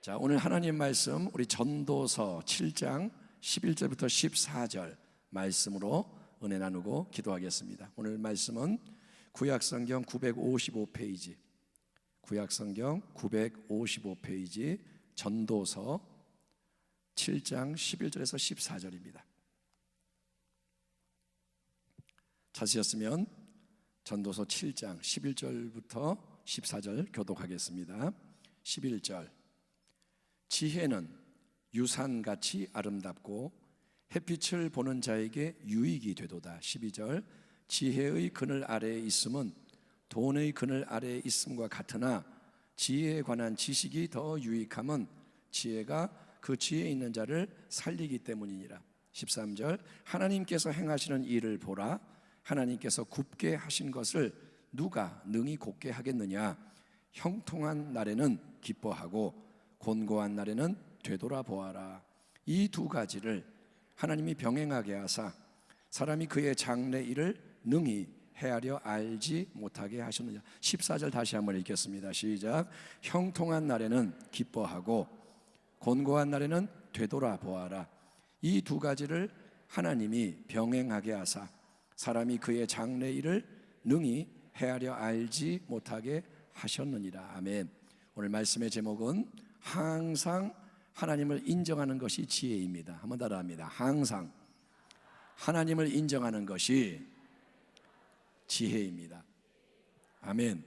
자, 오늘 하나님 말씀 우리 전도서 7장 11절부터 14절 말씀으로 은혜 나누고 기도하겠습니다. 오늘 말씀은 구약성경 955페이지 구약성경 955페이지 전도서 7장 11절에서 14절입니다. 찾으셨으면 전도서 7장 11절부터 14절 교독하겠습니다. 11절 지혜는 유산같이 아름답고 햇빛을 보는 자에게 유익이 되도다. 12절 지혜의 그늘 아래에 있음은 돈의 그늘 아래에 있음과 같으나 지혜에 관한 지식이 더 유익함은 지혜가 그 지혜에 있는 자를 살리기 때문이니라. 13절 하나님께서 행하시는 일을 보라. 하나님께서 굽게 하신 것을 누가 능히 곱게 하겠느냐. 형통한 날에는 기뻐하고 곤고한 날에는 되돌아보아라. 이 두 가지를 하나님이 병행하게 하사 사람이 그의 장래 일을 능히 헤아려 알지 못하게 하셨느냐. 14절 다시 한번 읽겠습니다. 시작. 형통한 날에는 기뻐하고 곤고한 날에는 되돌아보아라. 이 두 가지를 하나님이 병행하게 하사 사람이 그의 장래 일을 능히 헤아려 알지 못하게 하셨느니라. 아멘. 오늘 말씀의 제목은 항상 하나님을 인정하는 것이 지혜입니다. 한번 따라합니다. 항상 하나님을 인정하는 것이 지혜입니다. 아멘.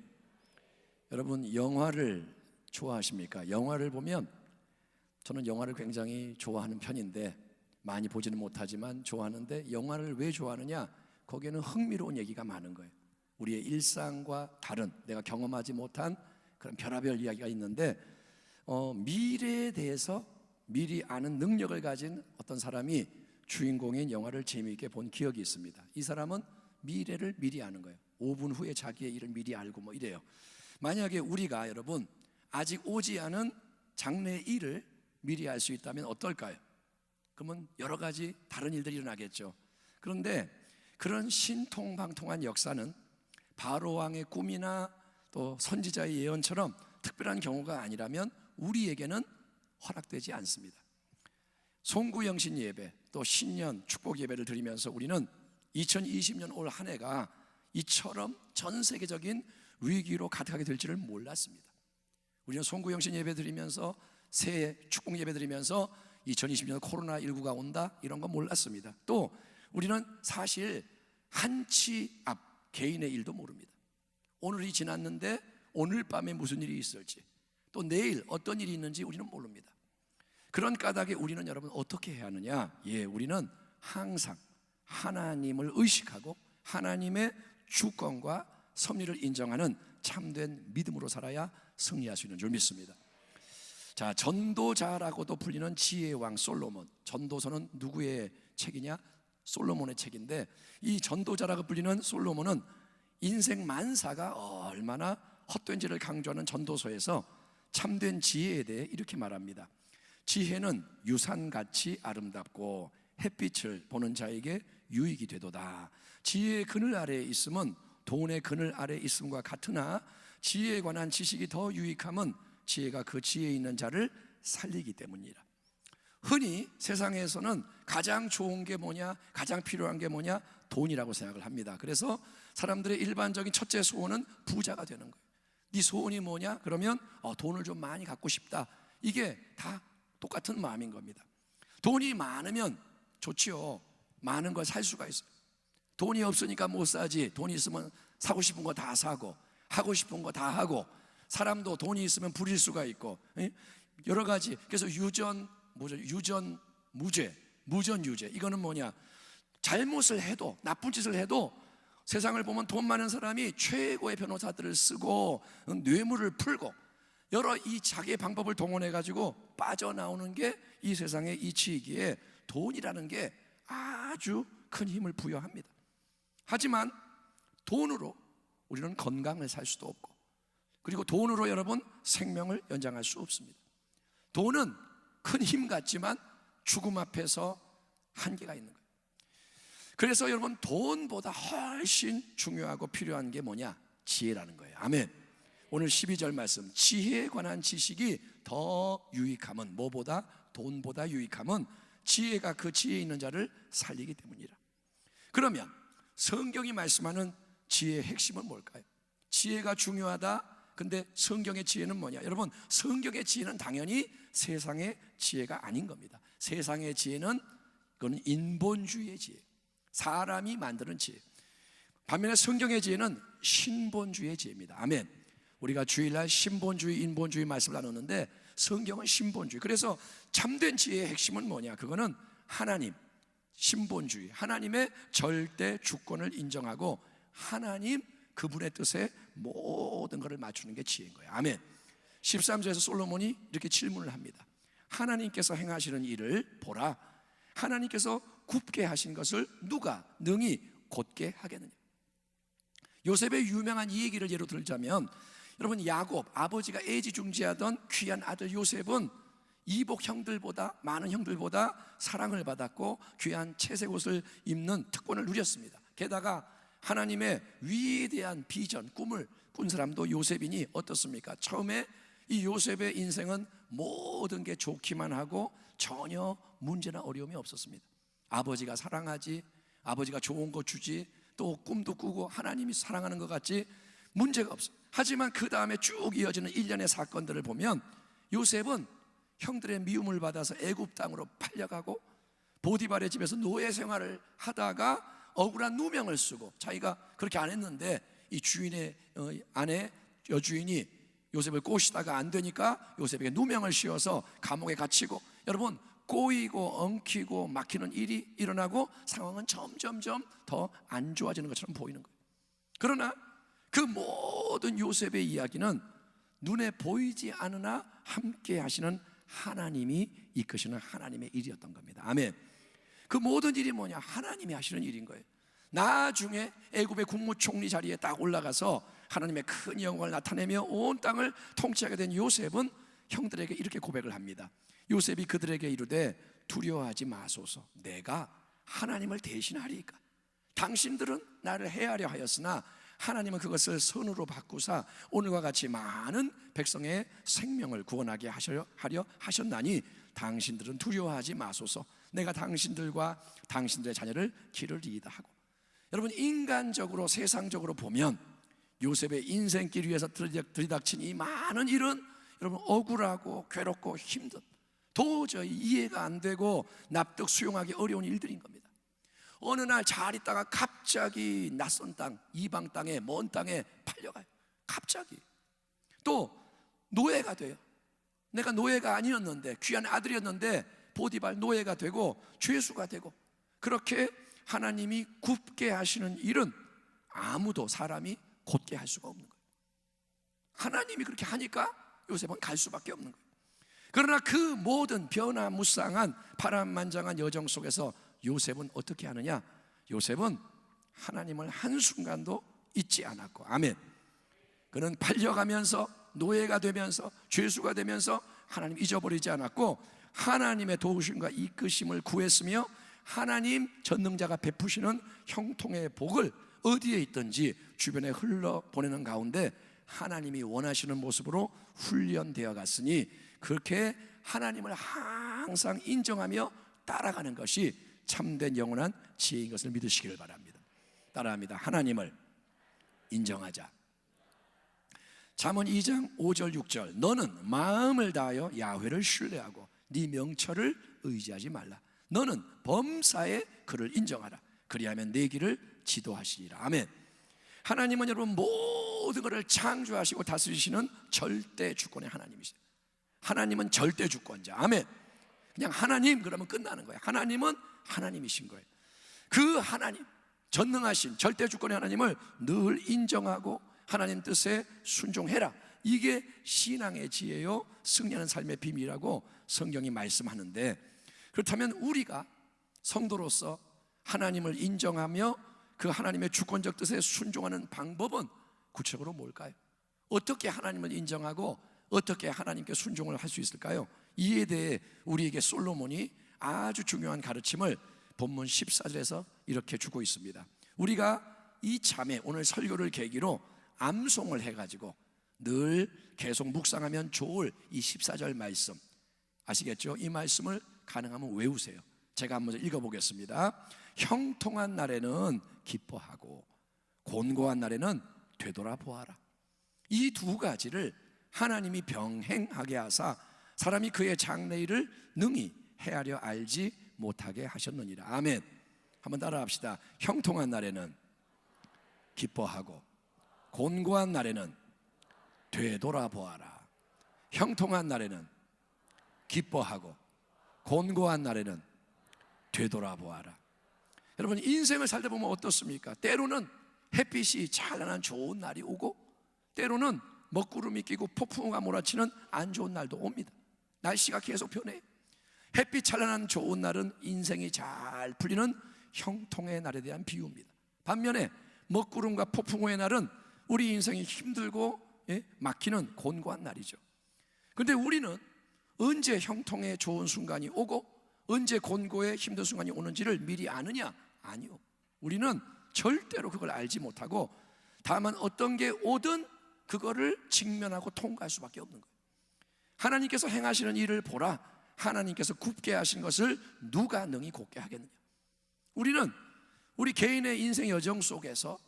여러분 영화를 좋아하십니까? 영화를 보면 저는 영화를 굉장히 좋아하는 편인데 많이 보지는 못하지만 좋아하는데 영화를 왜 좋아하느냐? 거기에는 흥미로운 얘기가 많은 거예요. 우리의 일상과 다른 내가 경험하지 못한 그런 별의별 이야기가 있는데 미래에 대해서 미리 아는 능력을 가진 어떤 사람이 주인공인 영화를 재미있게 본 기억이 있습니다. 이 사람은 미래를 미리 아는 거예요. 5분 후에 자기의 일을 미리 알고 뭐 이래요. 만약에 우리가 여러분 아직 오지 않은 장래의 일을 미리 알 수 있다면 어떨까요? 그러면 여러 가지 다른 일들이 일어나겠죠. 그런데 그런 신통방통한 역사는 바로 왕의 꿈이나 또 선지자의 예언처럼 특별한 경우가 아니라면 우리에게는 허락되지 않습니다. 송구영신 예배 또 신년 축복 예배를 드리면서 우리는 2020년 올 한 해가 이처럼 전 세계적인 위기로 가득하게 될 줄을 몰랐습니다. 우리는 송구영신 예배 드리면서 새해 축복 예배 드리면서 2020년 코로나19가 온다 이런 거 몰랐습니다. 또 우리는 사실 한치 앞 개인의 일도 모릅니다. 오늘이 지났는데 오늘 밤에 무슨 일이 있을지 또 내일 어떤 일이 있는지 우리는 모릅니다. 그런 까닭에 우리는 여러분 어떻게 해야 하느냐? 우리는 항상 하나님을 의식하고 하나님의 주권과 섭리를 인정하는 참된 믿음으로 살아야 승리할 수 있는 줄 믿습니다. 자, 전도자라고도 불리는 지혜의 왕 솔로몬. 전도서는 누구의 책이냐? 솔로몬의 책인데 이 전도자라고 불리는 솔로몬은 인생 만사가 얼마나 헛된지를 강조하는 전도서에서 참된 지혜에 대해 이렇게 말합니다. 지혜는 유산같이 아름답고 햇빛을 보는 자에게 유익이 되도다. 지혜의 그늘 아래에 있음은 돈의 그늘 아래에 있음과 같으나 지혜에 관한 지식이 더 유익함은 지혜가 그 지혜에 있는 자를 살리기 때문이라. 흔히 세상에서는 가장 좋은 게 뭐냐, 가장 필요한 게 뭐냐, 돈이라고 생각을 합니다. 그래서 사람들의 일반적인 첫째 소원은 부자가 되는 거예요. 네 소원이 뭐냐? 그러면 돈을 좀 많이 갖고 싶다. 이게 다 똑같은 마음인 겁니다. 돈이 많으면 좋지요. 많은 걸 살 수가 있어요. 돈이 없으니까 못 사지. 돈이 있으면 사고 싶은 거 다 사고 하고 싶은 거 다 하고 사람도 돈이 있으면 부릴 수가 있고 여러 가지. 그래서 무전유죄 이거는 뭐냐? 잘못을 해도 나쁜 짓을 해도 세상을 보면 돈 많은 사람이 최고의 변호사들을 쓰고 뇌물을 풀고 여러 이 자기의 방법을 동원해 가지고 빠져나오는 게 이 세상의 이치이기에 돈이라는 게 아주 큰 힘을 부여합니다. 하지만 돈으로 우리는 건강을 살 수도 없고 그리고 돈으로 여러분 생명을 연장할 수 없습니다. 돈은 큰 힘 같지만 죽음 앞에서 한계가 있는 거예요. 그래서 여러분 돈보다 훨씬 중요하고 필요한 게 뭐냐? 지혜라는 거예요. 아멘. 오늘 12절 말씀, 지혜에 관한 지식이 더 유익함은, 뭐보다? 돈보다 유익함은 지혜가 그 지혜 있는 자를 살리기 때문이라. 그러면 성경이 말씀하는 지혜의 핵심은 뭘까요? 지혜가 중요하다. 근데 성경의 지혜는 뭐냐? 여러분, 성경의 지혜는 당연히 세상의 지혜가 아닌 겁니다. 세상의 지혜는 그건 인본주의의 지혜, 사람이 만드는 지혜. 반면에 성경의 지혜는 신본주의의 지혜입니다. 아멘. 우리가 주일날 신본주의, 인본주의 말씀을 나누는데 성경은 신본주의. 그래서 참된 지혜의 핵심은 뭐냐? 그거는 하나님, 신본주의, 하나님의 절대 주권을 인정하고 하나님 그분의 뜻에 모든 것을 맞추는 게 지혜인 거예요. 아멘. 13절에서 솔로몬이 이렇게 질문을 합니다. 하나님께서 행하시는 일을 보라. 하나님께서 굽게 하신 것을 누가 능히 곧게 하겠느냐? 요셉의 유명한 이 얘기를 예로 들자면, 여러분, 야곱 아버지가 애지중지하던 귀한 아들 요셉은 이복 형들보다, 많은 형들보다 사랑을 받았고 귀한 채색 옷을 입는 특권을 누렸습니다. 게다가 하나님의 위대한 비전, 꿈을 꾼 사람도 요셉이니 어떻습니까? 처음에 이 요셉의 인생은 모든 게 좋기만 하고 전혀 문제나 어려움이 없었습니다. 아버지가 사랑하지, 아버지가 좋은 거 주지, 또 꿈도 꾸고 하나님이 사랑하는 것 같지 문제가 없어요. 하지만 그 다음에 쭉 이어지는 일련의 사건들을 보면 요셉은 형들의 미움을 받아서 애굽 땅으로 팔려가고 보디발의 집에서 노예 생활을 하다가 억울한 누명을 쓰고, 자기가 그렇게 안 했는데 이 주인의 아내 여주인이 요셉을 꼬시다가 안 되니까 요셉에게 누명을 씌워서 감옥에 갇히고, 여러분, 꼬이고 엉키고 막히는 일이 일어나고 상황은 점점점 더 안 좋아지는 것처럼 보이는 거예요. 그러나 그 모든 요셉의 이야기는 눈에 보이지 않으나 함께 하시는 하나님이 이끄시는 하나님의 일이었던 겁니다. 아멘. 그 모든 일이 뭐냐? 하나님이 하시는 일인 거예요. 나중에 애굽의 국무총리 자리에 딱 올라가서 하나님의 큰 영광을 나타내며 온 땅을 통치하게 된 요셉은 형들에게 이렇게 고백을 합니다. 요셉이 그들에게 이르되 두려워하지 마소서, 내가 하나님을 대신하리이까. 당신들은 나를 해하려 하였으나 하나님은 그것을 선으로 바꾸사 오늘과 같이 많은 백성의 생명을 구원하게 하려 하셨나니 당신들은 두려워하지 마소서, 내가 당신들과 당신들의 자녀를 기르리이다 하고. 여러분, 인간적으로 세상적으로 보면 요셉의 인생길 위에서 들이닥친 이 많은 일은 여러분 억울하고 괴롭고 힘든, 도저히 이해가 안 되고 납득 수용하기 어려운 일들인 겁니다. 어느 날 잘 있다가 갑자기 낯선 땅, 이방 땅에, 먼 땅에 팔려가요. 갑자기. 또 노예가 돼요. 내가 노예가 아니었는데, 귀한 아들이었는데 보디발 노예가 되고 죄수가 되고. 그렇게 하나님이 굽게 하시는 일은 아무도 사람이 곧게 할 수가 없는 거예요. 하나님이 그렇게 하니까 요셉은 갈 수밖에 없는 거예요. 그러나 그 모든 변화무쌍한 파란만장한 여정 속에서 요셉은 어떻게 하느냐? 요셉은 하나님을 한순간도 잊지 않았고, 아멘. 그는 팔려가면서 노예가 되면서 죄수가 되면서 하나님 잊어버리지 않았고 하나님의 도우심과 이끄심을 구했으며 하나님 전능자가 베푸시는 형통의 복을 어디에 있든지 주변에 흘러보내는 가운데 하나님이 원하시는 모습으로 훈련되어 갔으니 그렇게 하나님을 항상 인정하며 따라가는 것이 참된 영원한 지혜인 것을 믿으시기를 바랍니다. 따라합니다. 하나님을 인정하자. 잠언 2장 5절 6절, 너는 마음을 다하여 야훼를 신뢰하고 네 명철을 의지하지 말라. 너는 범사에 그를 인정하라. 그리하면 내 길을 지도하시리라. 아멘. 하나님은 여러분 모든 것을 창조하시고 다스리시는 절대 주권의 하나님이세요. 하나님은 절대 주권자. 아멘. 그냥 하나님 그러면 끝나는 거예요. 하나님은 하나님이신 거예요. 그 하나님, 전능하신 절대 주권의 하나님을 늘 인정하고 하나님 뜻에 순종해라. 이게 신앙의 지혜요 승리하는 삶의 비밀이라고 성경이 말씀하는데, 그렇다면 우리가 성도로서 하나님을 인정하며 그 하나님의 주권적 뜻에 순종하는 방법은 구체적으로 뭘까요? 어떻게 하나님을 인정하고 어떻게 하나님께 순종을 할 수 있을까요? 이에 대해 우리에게 솔로몬이 아주 중요한 가르침을 본문 14절에서 이렇게 주고 있습니다. 우리가 이참에 오늘 설교를 계기로 암송을 해가지고 늘 계속 묵상하면 좋을 이 14절 말씀 아시겠죠? 이 말씀을 가능하면 외우세요. 제가 한번 읽어보겠습니다. 형통한 날에는 기뻐하고 곤고한 날에는 되돌아보아라. 이 두 가지를 하나님이 병행하게 하사 사람이 그의 장래일을 능히 헤아려 알지 못하게 하셨느니라. 아멘. 한번 따라합시다. 형통한 날에는 기뻐하고 곤고한 날에는 되돌아보아라. 형통한 날에는 기뻐하고 곤고한 날에는 되돌아보아라. 여러분, 인생을 살다 보면 어떻습니까? 때로는 햇빛이 찬란한 좋은 날이 오고 때로는 먹구름이 끼고 폭풍우가 몰아치는 안 좋은 날도 옵니다. 날씨가 계속 변해요. 햇빛 찬란한 좋은 날은 인생이 잘 풀리는 형통의 날에 대한 비유입니다. 반면에 먹구름과 폭풍우의 날은 우리 인생이 힘들고 막히는 곤고한 날이죠. 그런데 우리는 언제 형통의 좋은 순간이 오고 언제 곤고의 힘든 순간이 오는지를 미리 아느냐? 아니요. 우리는 절대로 그걸 알지 못하고 다만 어떤 게 오든 그거를 직면하고 통과할 수밖에 없는 거예요. 하나님께서 행하시는 일을 보라. 하나님께서 굽게 하신 것을 누가 능히 곱게 하겠느냐. 우리는 우리 개인의 인생 여정 속에서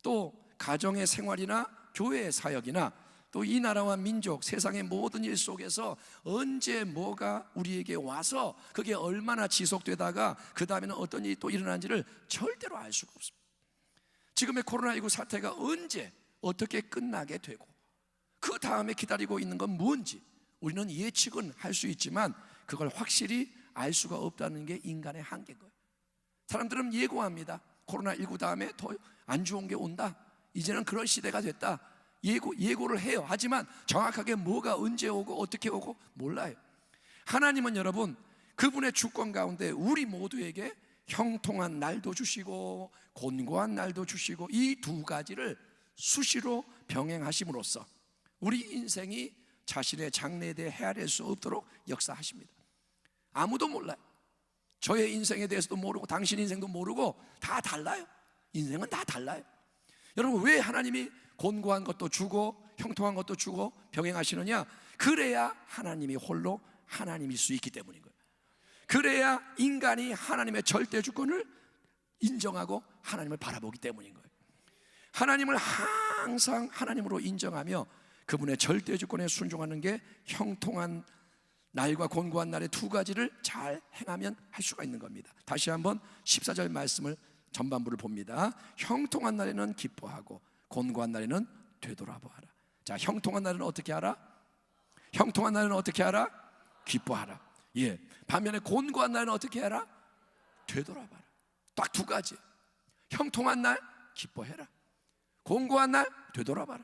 또 가정의 생활이나 교회의 사역이나 또 이 나라와 민족, 세상의 모든 일 속에서 언제 뭐가 우리에게 와서 그게 얼마나 지속되다가 그 다음에는 어떤 일이 또 일어나는지를 절대로 알 수가 없습니다. 지금의 코로나19 사태가 언제 어떻게 끝나게 되고 그 다음에 기다리고 있는 건 뭔지 우리는 예측은 할 수 있지만 그걸 확실히 알 수가 없다는 게 인간의 한계인 거예요. 사람들은 예고합니다. 코로나19 다음에 더 안 좋은 게 온다. 이제는 그런 시대가 됐다. 예고를 해요. 하지만 정확하게 뭐가 언제 오고 어떻게 오고 몰라요. 하나님은 여러분 그분의 주권 가운데 우리 모두에게 형통한 날도 주시고 곤고한 날도 주시고 이 두 가지를 수시로 병행하심으로써 우리 인생이 자신의 장래에 대해 헤아릴 수 없도록 역사하십니다. 아무도 몰라요. 저의 인생에 대해서도 모르고 당신 인생도 모르고 다 달라요. 인생은 다 달라요. 여러분 왜 하나님이 곤고한 것도 주고 형통한 것도 주고 병행하시느냐? 그래야 하나님이 홀로 하나님일 수 있기 때문인 거예요. 그래야 인간이 하나님의 절대 주권을 인정하고 하나님을 바라보기 때문인 거예요. 하나님을 항상 하나님으로 인정하며 그분의 절대 주권에 순종하는 게 형통한 날과 곤고한 날의 두 가지를 잘 행하면 할 수가 있는 겁니다. 다시 한번 14절 말씀을 전반부를 봅니다. 형통한 날에는 기뻐하고 곤고한 날에는 되돌아보아라. 자, 형통한 날에는 어떻게 하라? 형통한 날에는 어떻게 하라? 기뻐하라. 예. 반면에 곤고한 날에는 어떻게 하라? 되돌아봐라. 딱 두 가지. 형통한 날 기뻐해라. 곤고한 날 되돌아봐라.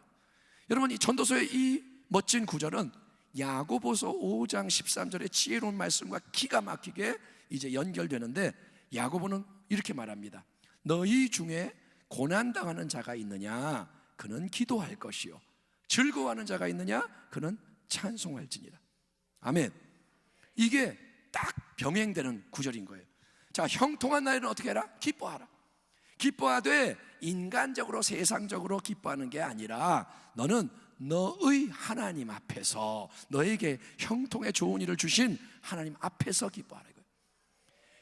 여러분 이 전도서의 이 멋진 구절은 야고보서 5장 13절의 지혜로운 말씀과 기가 막히게 이제 연결되는데 야고보는 이렇게 말합니다. 너희 중에 고난당하는 자가 있느냐? 그는 기도할 것이요 즐거워하는 자가 있느냐? 그는 찬송할지니라. 아멘. 이게 딱 병행되는 구절인 거예요. 자, 형통한 날에는 어떻게 해라? 기뻐하라. 기뻐하되 인간적으로 세상적으로 기뻐하는 게 아니라 너는 너의 하나님 앞에서 너에게 형통의 좋은 일을 주신 하나님 앞에서 기뻐하라 이거예요.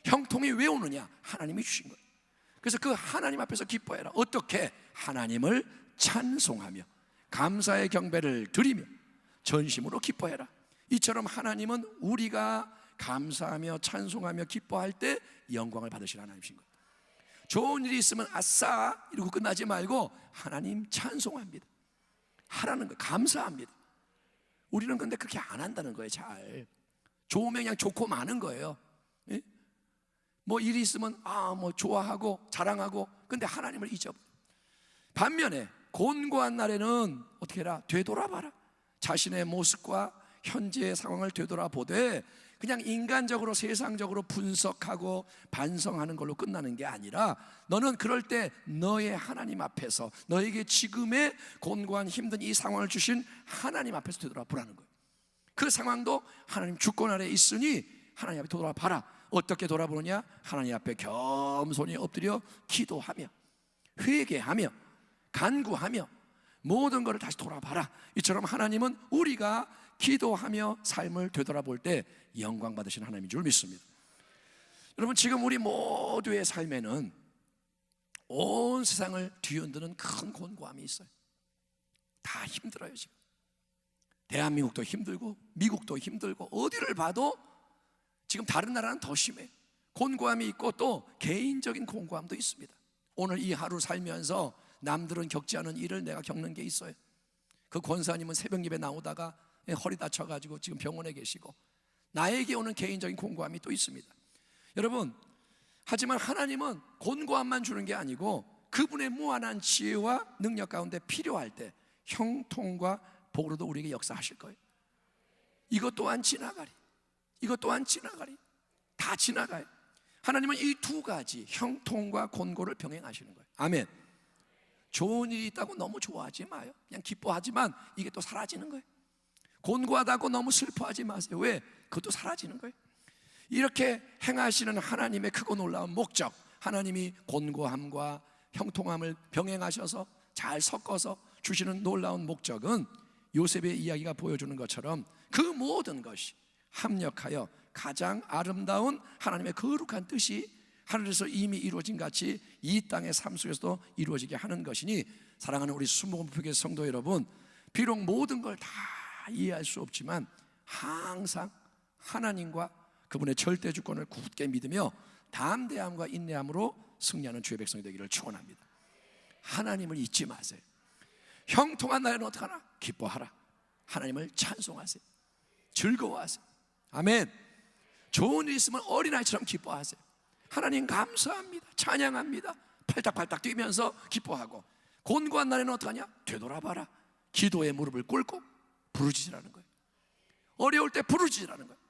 형통이 왜 오느냐? 하나님이 주신 거예요. 그래서 그 하나님 앞에서 기뻐해라. 어떻게? 하나님을 찬송하며 감사의 경배를 드리며 전심으로 기뻐해라. 이처럼 하나님은 우리가 감사하며 찬송하며 기뻐할 때 영광을 받으시는 하나님이신 거예요. 좋은 일이 있으면 아싸 이러고 끝나지 말고 하나님 찬송합니다. 하라는 거예요. 감사합니다. 우리는 근데 그렇게 안 한다는 거예요. 잘 좋으면 그냥 좋고 많은 거예요. 예? 뭐 일이 있으면 뭐 좋아하고 자랑하고 근데 하나님을 잊어버려. 반면에 곤고한 날에는 어떻게 해라? 되돌아봐라. 자신의 모습과 현재의 상황을 되돌아보되 그냥 인간적으로 세상적으로 분석하고 반성하는 걸로 끝나는 게 아니라 너는 그럴 때 너의 하나님 앞에서 너에게 지금의 곤고한 힘든 이 상황을 주신 하나님 앞에서 되돌아보라는 거예요. 그 상황도 하나님 주권 아래 있으니 하나님 앞에 돌아봐라. 어떻게 돌아보느냐? 하나님 앞에 겸손히 엎드려 기도하며 회개하며 간구하며 모든 것을 다시 돌아봐라. 이처럼 하나님은 우리가 기도하며 삶을 되돌아볼 때 영광 받으시는 하나님인 줄 믿습니다. 여러분, 지금 우리 모두의 삶에는 온 세상을 뒤흔드는 큰 곤고함이 있어요. 다 힘들어요. 지금 대한민국도 힘들고 미국도 힘들고 어디를 봐도 지금 다른 나라는 더 심해. 곤고함이 있고 또 개인적인 곤고함도 있습니다. 오늘 이 하루 살면서 남들은 겪지 않은 일을 내가 겪는 게 있어요. 그 권사님은 새벽 예배 나오다가 허리 다쳐가지고 지금 병원에 계시고, 나에게 오는 개인적인 곤고함이 또 있습니다. 여러분, 하지만 하나님은 곤고함만 주는 게 아니고 그분의 무한한 지혜와 능력 가운데 필요할 때 형통과 복으로도 우리에게 역사하실 거예요. 이것 또한 지나가리, 이것 또한 지나가리, 다 지나가요. 하나님은 이 두 가지 형통과 곤고를 병행하시는 거예요. 아멘. 좋은 일이 있다고 너무 좋아하지 마요. 그냥 기뻐하지만 이게 또 사라지는 거예요. 곤고하다고 너무 슬퍼하지 마세요. 왜? 그것도 사라지는 거예요. 이렇게 행하시는 하나님의 크고 놀라운 목적, 하나님이 곤고함과 형통함을 병행하셔서 잘 섞어서 주시는 놀라운 목적은 요셉의 이야기가 보여주는 것처럼 그 모든 것이 합력하여 가장 아름다운 하나님의 거룩한 뜻이 하늘에서 이미 이루어진 같이 이 땅의 삶 속에서도 이루어지게 하는 것이니, 사랑하는 우리 순복음교회 성도 여러분, 비록 모든 걸 다 이해할 수 없지만 항상 하나님과 그분의 절대 주권을 굳게 믿으며 담대함과 인내함으로 승리하는 주의 백성이 되기를 축원합니다. 하나님을 잊지 마세요. 형통한 날에는 어떡하나? 기뻐하라. 하나님을 찬송하세요. 즐거워하세요. 아멘. 좋은 일 있으면 어린아이처럼 기뻐하세요. 하나님 감사합니다. 찬양합니다. 팔딱팔딱 뛰면서 기뻐하고, 곤고한 날에는 어떡하냐? 되돌아봐라. 기도의 무릎을 꿇고 부르짖으라는 거예요. 어려울 때 부르짖으라는 거예요.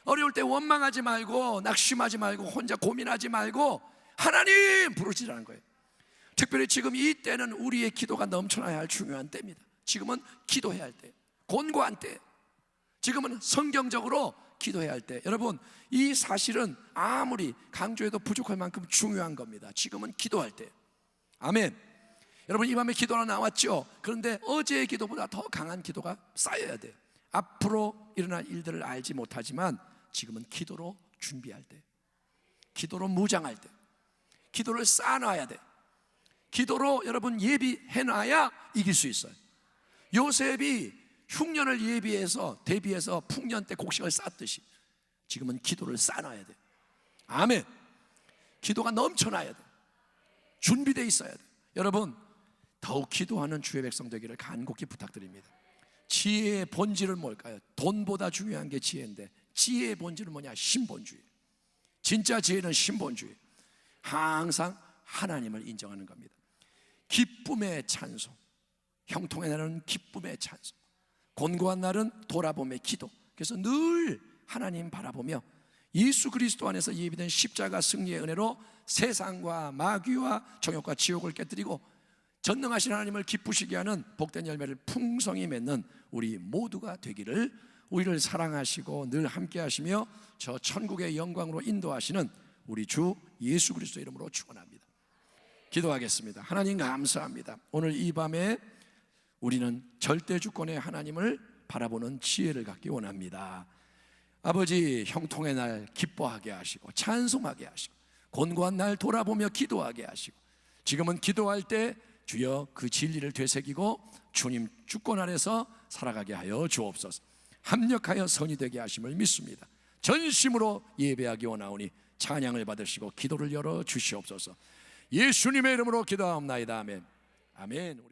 어려울 때 원망하지 말고 낙심하지 말고 혼자 고민하지 말고 하나님 부르짖으라는 거예요. 특별히 지금 이 때는 우리의 기도가 넘쳐나야 할 중요한 때입니다. 지금은 기도해야 할 때, 곤고한 때, 지금은 성경적으로 기도해야 할 때. 여러분, 이 사실은 아무리 강조해도 부족할 만큼 중요한 겁니다. 지금은 기도할 때. 아멘. 여러분, 이 밤에 기도가 나왔죠. 그런데 어제의 기도보다 더 강한 기도가 쌓여야 돼요. 앞으로 일어날 일들을 알지 못하지만 지금은 기도로 준비할 때, 기도로 무장할 때, 기도를 쌓아놔야 돼. 기도로 여러분 예비해놔야 이길 수 있어요. 요셉이 흉년을 대비해서 풍년 때 곡식을 쌓듯이 지금은 기도를 쌓아놔야 돼. 아멘. 기도가 넘쳐나야 돼. 준비되어 있어야 돼. 여러분, 더욱 기도하는 주의 백성 되기를 간곡히 부탁드립니다. 지혜의 본질은 뭘까요? 돈보다 중요한 게 지혜인데, 지혜의 본질은 뭐냐? 신본주의. 진짜 지혜는 신본주의. 항상 하나님을 인정하는 겁니다. 기쁨의 찬송, 형통의 날은 기쁨의 찬송, 곤고한 날은 돌아봄의 기도. 그래서 늘 하나님 바라보며 예수 그리스도 안에서 예비된 십자가 승리의 은혜로 세상과 마귀와 정욕과 지옥을 깨뜨리고 전능하신 하나님을 기쁘시게 하는 복된 열매를 풍성히 맺는 우리 모두가 되기를, 우리를 사랑하시고 늘 함께 하시며 저 천국의 영광으로 인도하시는 우리 주 예수 그리스도 이름으로 축원합니다. 기도하겠습니다. 하나님 감사합니다. 오늘 이 밤에 우리는 절대 주권의 하나님을 바라보는 지혜를 갖기 원합니다. 아버지, 형통의 날 기뻐하게 하시고 찬송하게 하시고 곤고한 날 돌아보며 기도하게 하시고, 지금은 기도할 때 주여 그 진리를 되새기고 주님 주권 아래서 살아가게 하여 주옵소서. 합력하여 선이 되게 하심을 믿습니다. 전심으로 예배하기 원하오니 찬양을 받으시고 기도를 열어 주시옵소서. 예수님의 이름으로 기도하옵나이다. 아멘. 아멘.